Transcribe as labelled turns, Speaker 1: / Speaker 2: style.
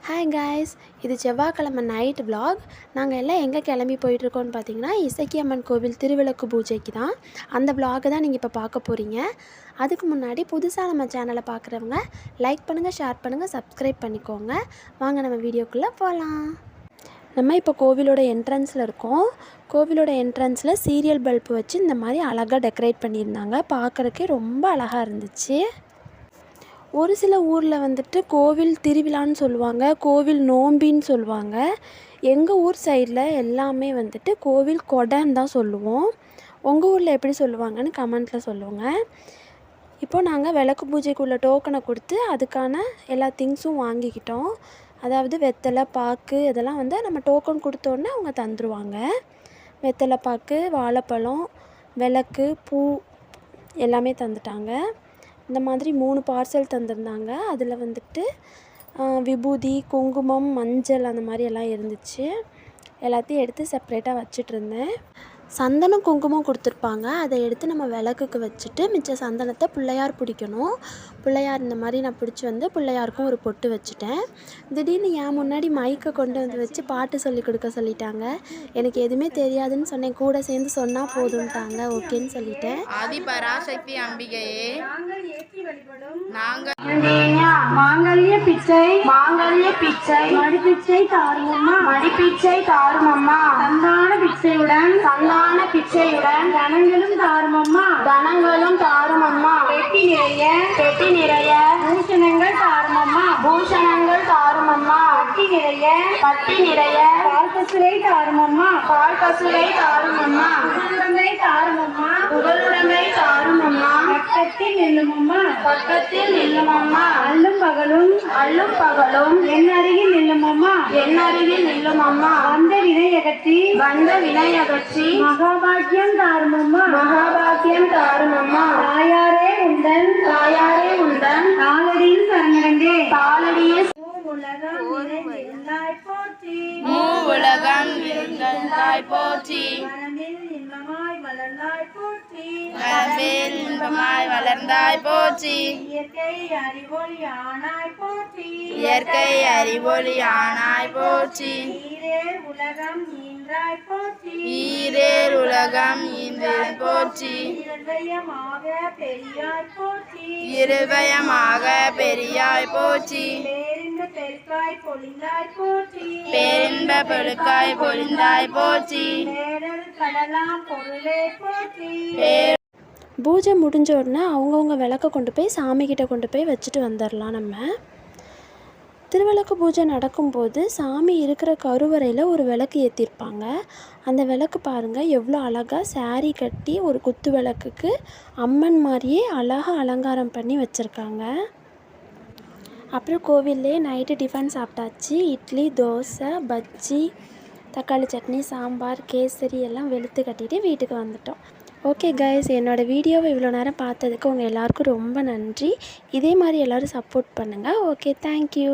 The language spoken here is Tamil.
Speaker 1: ஹாய் காய்ஸ், இது செவ்வாய்க்கிழமை நைட் vlog. நாங்கள் எல்லாம் எங்கே கிளம்பி போயிட்டுருக்கோன்னு பார்த்தீங்கன்னா, இசக்கி அம்மன் கோவில் திருவிளக்கு பூஜைக்கு தான். அந்த vlog தான் நீங்கள் இப்போ பார்க்க போகிறீங்க. அதுக்கு முன்னாடி புதுசாக நம்ம சேனலை பார்க்குறவங்க லைக் பண்ணுங்கள், ஷேர் பண்ணுங்கள், சப்ஸ்கிரைப் பண்ணிக்கோங்க. வாங்க நம்ம வீடியோக்குள்ளே போகலாம். நம்ம இப்போ கோவிலோட என்ட்ரன்ஸில் இருக்கோம். கோவிலோட என்ட்ரன்ஸில் சீரியல் பல்ப் வச்சு இந்த மாதிரி அழகாக டெக்கரேட் பண்ணியிருந்தாங்க. பார்க்குறக்கே ரொம்ப அழகாக இருந்துச்சு. ஒரு சில ஊரில் வந்துட்டு கோவில் திருவிழான்னு சொல்லுவாங்க, கோவில் நோம்பின்னு சொல்லுவாங்க. எங்கள் ஊர் சைடில் எல்லாமே வந்துட்டு கோவில் கொடைன்னு தான் சொல்லுவோம். உங்கள் ஊரில் எப்படி சொல்லுவாங்கன்னு கமெண்ட்டில் சொல்லுங்கள். இப்போது நாங்கள் விளக்கு பூஜைக்குள்ள டோக்கனை கொடுத்து அதுக்கான எல்லா திங்ஸும் வாங்கிக்கிட்டோம். அதாவது வெத்தலை, பாக்கு இதெல்லாம் வந்து நம்ம டோக்கன் கொடுத்தோன்னே அவங்க தந்துடுவாங்க. வெத்தலை பாக்கு, வாழைப்பழம், விளக்கு, பூ எல்லாமே தந்துட்டாங்க. இந்த மாதிரி 3 பார்சல் தந்திருந்தாங்க. அதில் வந்துட்டு விபூதி, குங்குமம், மஞ்சள் அந்த மாதிரி எல்லாம் இருந்துச்சு. எல்லாத்தையும் எடுத்து செப்ரேட்டாக வச்சிட்ருந்தேன். சந்தனம், குங்குமம் கொடுத்துருப்பாங்க. அதை எடுத்து நம்ம விளக்குக்கு வச்சுட்டு மிச்ச சந்தனத்தை பிள்ளையார் பிடிக்கணும். பிள்ளையார் இந்த மாதிரி நான் பிடிச்சி வந்து பிள்ளையாருக்கும் ஒரு பொட்டு வச்சுட்டேன். திடீர்னு என் முன்னாடி மைக்கை கொண்டு வந்து வச்சு பாட்டு சொல்லி கொடுக்க சொல்லிட்டாங்க. எனக்கு எதுவுமே தெரியாதுன்னு சொன்னேன். கூட சேர்ந்து சொன்னால் போதும்ட்டாங்க. ஓகேன்னு சொல்லிட்டேன்.
Speaker 2: ஆதி பராசக்தி அம்பிகையே நாங்கள்
Speaker 3: மாங்கல்ய பிச்சை மடிப்பிச்சை தாருமம்மா சந்தான பிச்சையுடன் கணங்களும் தாருமம்மா பெட்டி நிறைய பூஷணங்கள் தாருமம்மா பட்டி நிறைய பால் கசுரை தாருமம்மா புகழுடமை தாருமம்மா பக்கத்தில் நில்லுமம்மா அல்லும் பகலும் என் அருகில் நில்லுமம்மா வந்த வினையகற்றி மகாபாக்கியம் தாருமம்மா தாயாரே உந்தன் காலடியில் சரணடைந்தேன்
Speaker 2: மூவுலகம் நிறைந்தாய் போற்றி நலமேல் இன்பமாய் வளர்ந்தாய் போற்றி இயற்கை அறிவொளியானாய் போற்றி ஈரேல் உலகம் ஈன்றாய் போற்றி இருபயமாக பெரியாய் போற்றி பேரின்ப பெருக்காய் பொழிந்தாய் போற்றி.
Speaker 1: பூஜை முடிஞ்ச உடனே அவங்கவுங்க விளக்கை கொண்டு போய் சாமிக்கிட்ட கொண்டு போய் வச்சுட்டு வந்துடலாம். நம்ம திருவிளக்கு பூஜை நடக்கும்போது சாமி இருக்கிற கருவறையில் ஒரு விளக்கு ஏற்றிருப்பாங்க. அந்த விளக்கு பாருங்கள் எவ்வளோ அழகாக saree கட்டி ஒரு குத்து விளக்குக்கு அம்மன் மாதிரியே அழகாக அலங்காரம் பண்ணி வச்சுருக்காங்க. அப்புறம் கோவில்லே நைட்டு டிஃபன் சாப்பிட்டாச்சு. இட்லி, தோசை, பஜ்ஜி, தக்காளி சட்னி, சாம்பார், கேசரி எல்லாம் வெளுத்து கட்டிட்டு வீட்டுக்கு வந்துட்டோம். ஓகே கைஸ், என்னோடய வீடியோவை இவ்வளோ நேரம் பார்த்ததுக்கு உங்கள் எல்லாருக்கும் ரொம்ப நன்றி. இதே மாதிரி எல்லோரும் சப்போர்ட் பண்ணுங்கள். Okay, thank you.